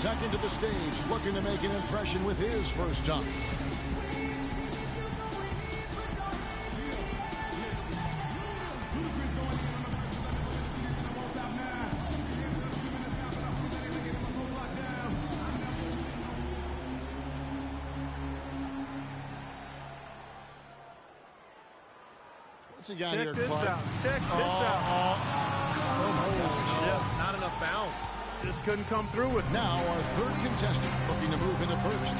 second to the stage, looking to make an impression with his first dunk. Check this out. Check this out. Yeah, not enough bounce. Just couldn't come through with it. Now our third contestant looking to move into first.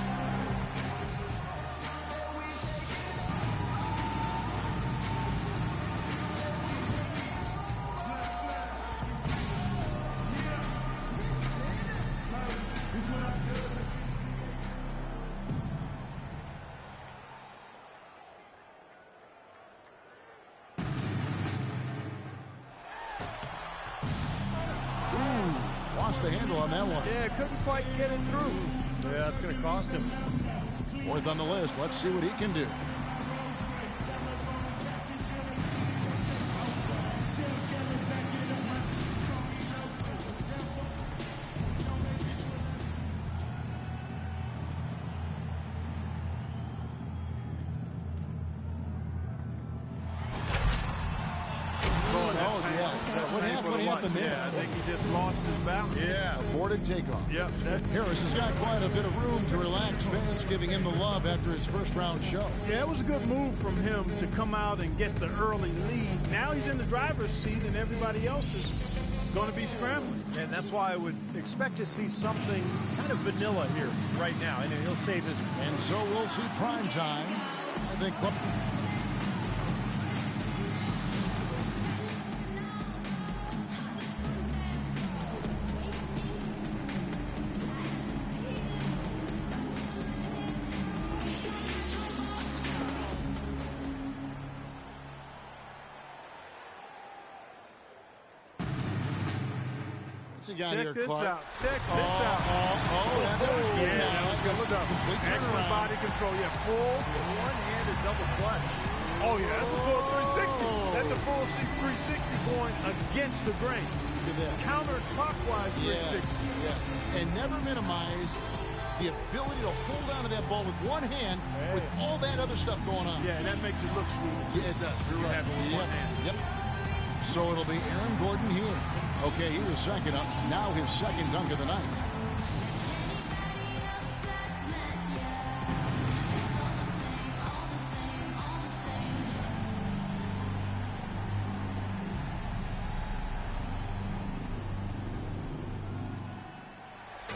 Lost the handle on that one. Yeah, couldn't quite get it through. Yeah, that's going to cost him. Fourth on the list. Let's see what he can do. Yeah, I think he just lost his balance. Yeah, aborted takeoff. Yep. Harris has got quite a bit of room to relax, fans giving him the love after his first round show. Yeah, it was a good move from him to come out and get the early lead. Now he's in the driver's seat and everybody else is going to be scrambling. And that's why I would expect to see something kind of vanilla here right now. And he'll save his. And so we'll see prime time. I think Check this out. Check this out. That was good. Yeah, that was good stuff. Excellent body control. Yeah, full. One-handed double clutch. Oh, yeah, that's a full 360. That's a full 360 going against the grain. Counterclockwise 360. Yes. And never minimize the ability to hold on to that ball with one hand with all that other stuff going on. Yeah, and that makes it look sweet. Yeah, it does. You're right. Yep. So it'll be Aaron Gordon here. Okay, he was second up. Now his second dunk of the night.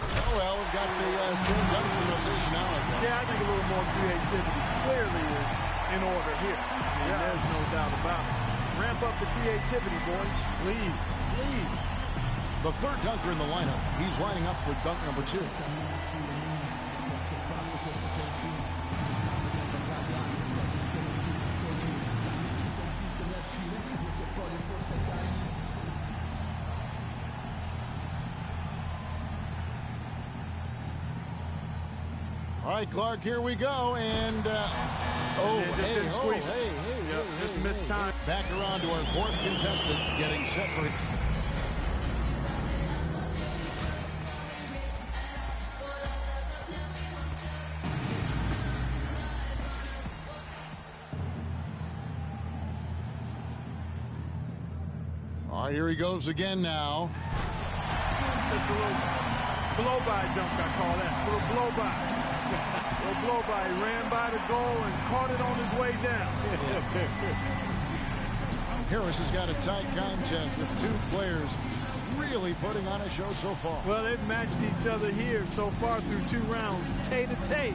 Oh, well, we've got the same dunks in rotation now, I guess. Yeah, I think a little more creativity clearly is in order here. There's no doubt about it. Ramp up the creativity, boys. Please. The third dunker in the lineup. He's lining up for dunk number 2. All right, Clark, here we go. And, didn't squeeze. Just missed time. Back around to our fourth contestant, getting set for it. All right, here he goes again now. Just a little blow-by dunk, I call that. A little blow-by. Little blow-by. He ran by the goal and caught it on his way down. Harris has got a tight contest with two players really putting on a show so far. Well, they've matched each other here so far through 2 rounds, tay-to-tay.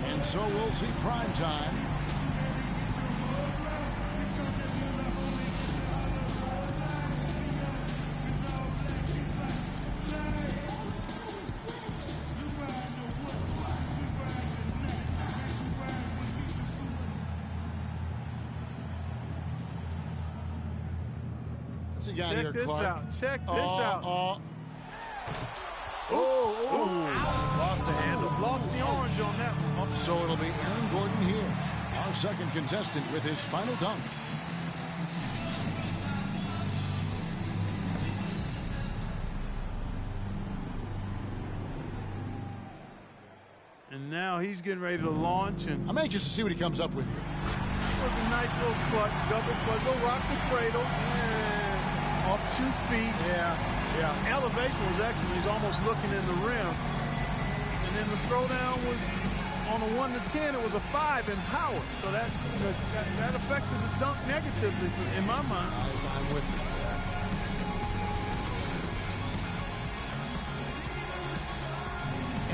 And so we'll see prime time. Check this out. Check this out. Lost the handle. Lost the orange on that one. So it'll be Aaron Gordon here, our second contestant, with his final dunk. And now he's getting ready to launch. And I'm anxious to see what he comes up with here. it was a nice little clutch, double clutch. Go rock the cradle. And off 2 feet. Yeah. Elevation was excellent. He's almost looking in the rim. And then the throwdown was on a 1 to 10. It was a 5 in power. So that affected the dunk negatively in my mind. I'm with you.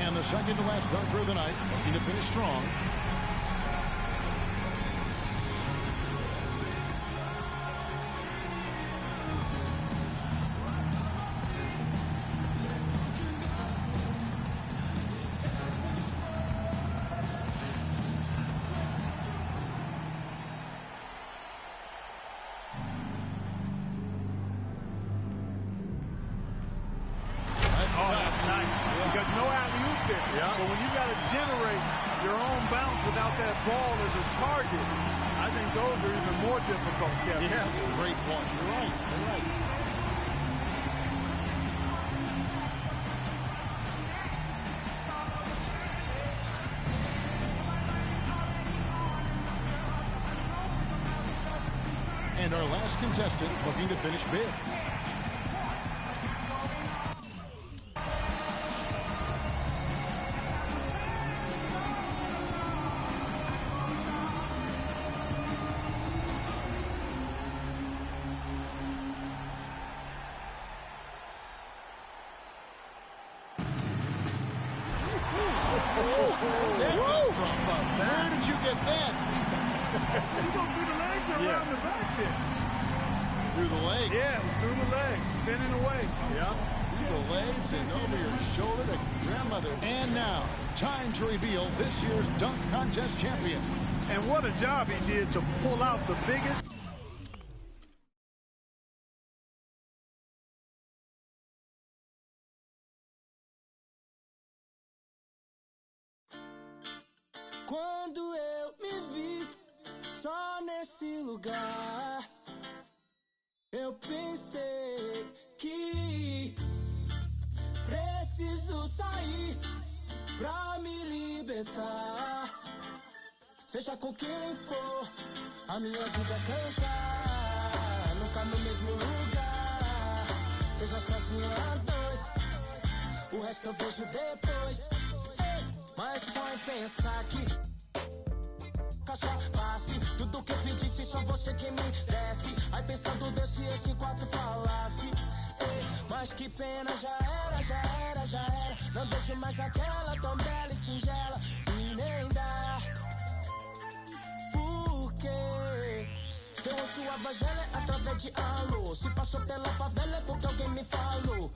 And the second to last dunker of the night, looking to finish strong. And our last contestant looking to finish big. Where did you get that? You go through the legs or around the back here? Through the legs. Yeah, it was through the legs, spinning away. Yeah. Through the legs and over your shoulder to grandmother. And now, time to reveal this year's dunk contest champion. And what a job he did to pull out the biggest. Quando eu me vi só nesse lugar, eu pensei que preciso sair pra me libertar. Seja com quem for, a minha vida é cantar, nunca no mesmo lugar. Seja sozinho a dois, o resto eu vejo depois. Mas só em pensar que com a sua face, tudo que eu pedisse, só você que me desse. Aí pensando Deus se esse 4 falasse. Mas que pena, já era. Não deixo mais aquela tão bela e singela. E nem dá. Porque se eu ouço a voz dela é através de alô. Se passou pela favela é porque alguém me falou.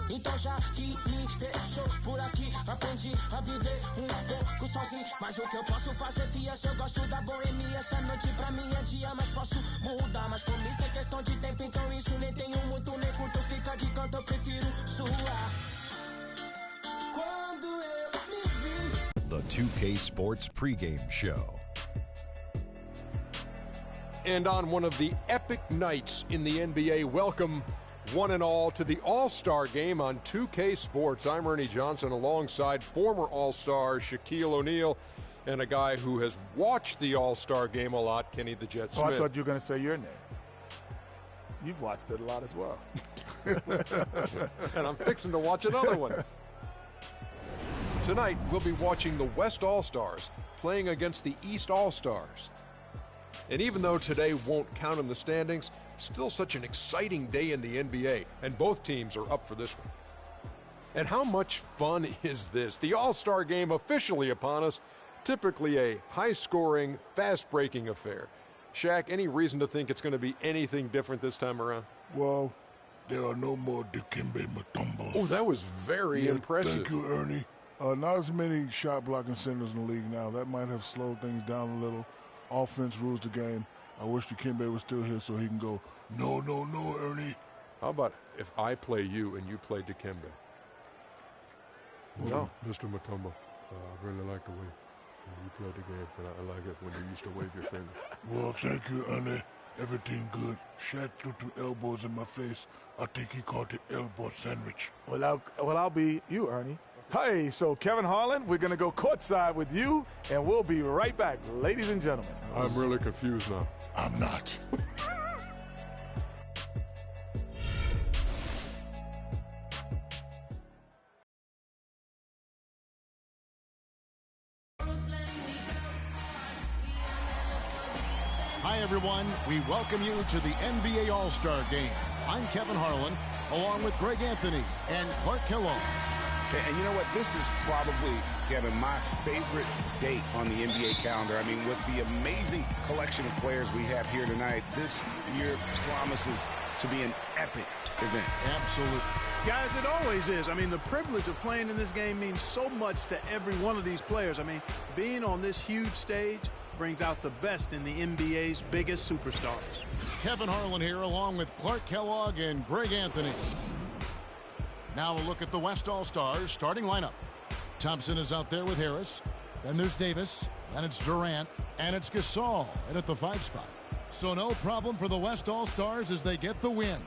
Então já que me deixou por aqui, aprendi a viver pouco sozinho. Mas o que eu posso fazer, fia, se eu gosto da boemia. Essa noite pra mim é dia, mas posso mudar. Mas como isso é questão de tempo, então isso nem tenho muito, nem curto. Fica de canto, eu prefiro suar. Quando eu me vi. The 2K Sports pregame show. And on one of the epic nights in the NBA, welcome one and all to the All-Star Game on 2K Sports. I'm Ernie Johnson alongside former All-Star Shaquille O'Neal and a guy who has watched the All-Star Game a lot, Kenny the Jet Smith. Oh, I thought you were going to say your name. You've watched it a lot as well. And I'm fixing to watch another one. Tonight, we'll be watching the West All-Stars playing against the East All-Stars. And even though today won't count in the standings, still such an exciting day in the NBA, and both teams are up for this one. And how much fun is this? The All-Star Game officially upon us, typically a high-scoring, fast-breaking affair. Shaq, any reason to think it's going to be anything different this time around? Well, there are no more Dikembe Mutombos. Oh, that was very impressive. Thank you, Ernie. Not as many shot-blocking centers in the league now. That might have slowed things down a little. Offense rules the game. I wish Dikembe was still here so he can go, no, Ernie. How about if I play you and you play Dikembe? No. Mr. Mutombo, I really like the way you played the game, but I like it when you used to wave your finger. Well, thank you, Ernie. Everything good. Shaq threw 2 elbows in my face. I think he called it elbow sandwich. Well, I'll be you, Ernie. Hey, so Kevin Harlan, we're going to go courtside with you, and we'll be right back, ladies and gentlemen. I'm really confused now. I'm not. Hi, everyone. We welcome you to the NBA All-Star Game. I'm Kevin Harlan, along with Greg Anthony and Clark Kellogg. And you know what? This is probably, Kevin, my favorite date on the NBA calendar. I mean, with the amazing collection of players we have here tonight, this year promises to be an epic event. Absolutely. Guys, it always is. I mean, the privilege of playing in this game means so much to every one of these players. I mean, being on this huge stage brings out the best in the NBA's biggest superstars. Kevin Harlan here, along with Clark Kellogg and Greg Anthony. Now a look at the West All-Stars starting lineup. Thompson is out there with Harris. Then there's Davis. Then it's Durant. And it's Gasol in at the 5 spot. So no problem for the West All-Stars as they get the win.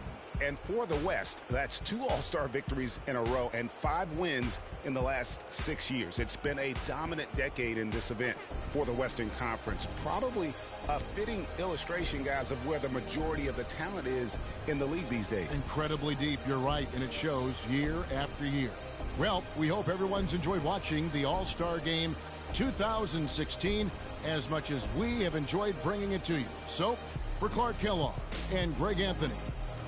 And for the West, that's 2 All-Star victories in a row and 5 wins in the last 6 years. It's been a dominant decade in this event for the Western Conference. Probably a fitting illustration, guys, of where the majority of the talent is in the league these days. Incredibly deep, you're right, and it shows year after year. Well, we hope everyone's enjoyed watching the All-Star Game 2016 as much as we have enjoyed bringing it to you. So, for Clark Kellogg and Greg Anthony,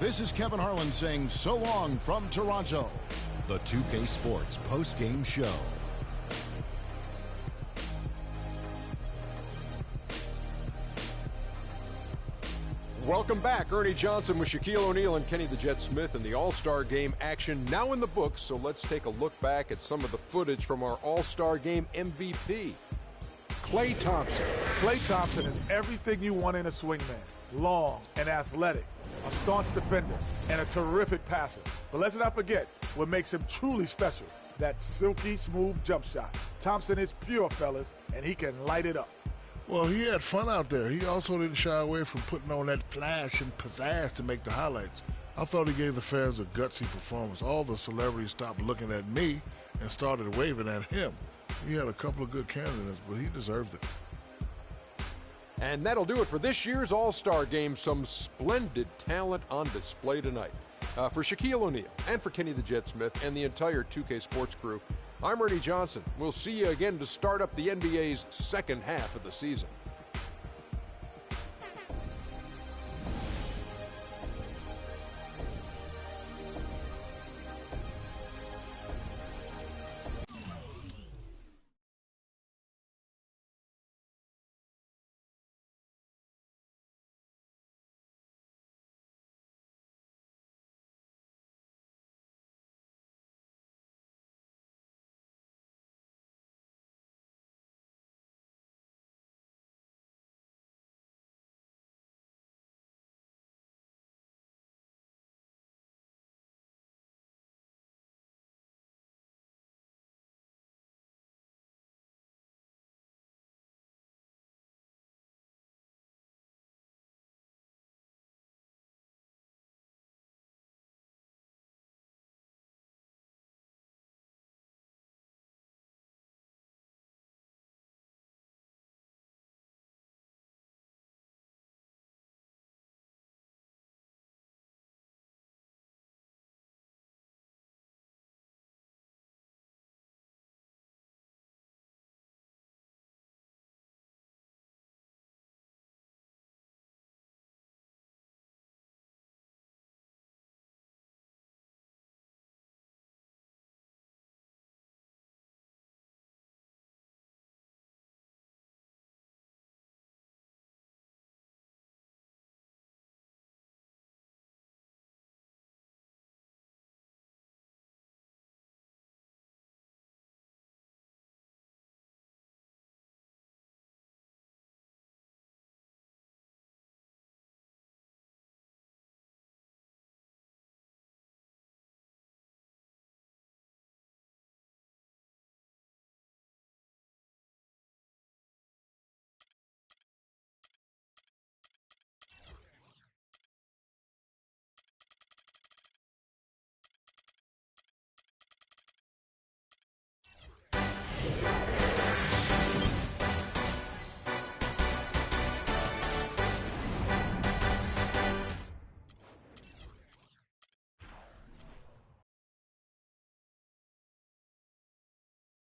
this is Kevin Harlan saying so long from Toronto. The 2K Sports post-game show. Welcome back. Ernie Johnson with Shaquille O'Neal and Kenny the Jet Smith in the All-Star Game action now in the books. So let's take a look back at some of the footage from our All-Star Game MVP. Klay Thompson. Klay Thompson is everything you want in a swingman. Long and athletic, a staunch defender, and a terrific passer. But let's not forget what makes him truly special, that silky smooth jump shot. Thompson is pure, fellas, and he can light it up. Well, he had fun out there. He also didn't shy away from putting on that flash and pizzazz to make the highlights. I thought he gave the fans a gutsy performance. All the celebrities stopped looking at me and started waving at him. He had a couple of good candidates, but he deserved it. And that'll do it for this year's All-Star Game. Some splendid talent on display tonight. For Shaquille O'Neal and for Kenny the Jet Smith and the entire 2K Sports crew, I'm Ernie Johnson. We'll see you again to start up the NBA's second half of the season.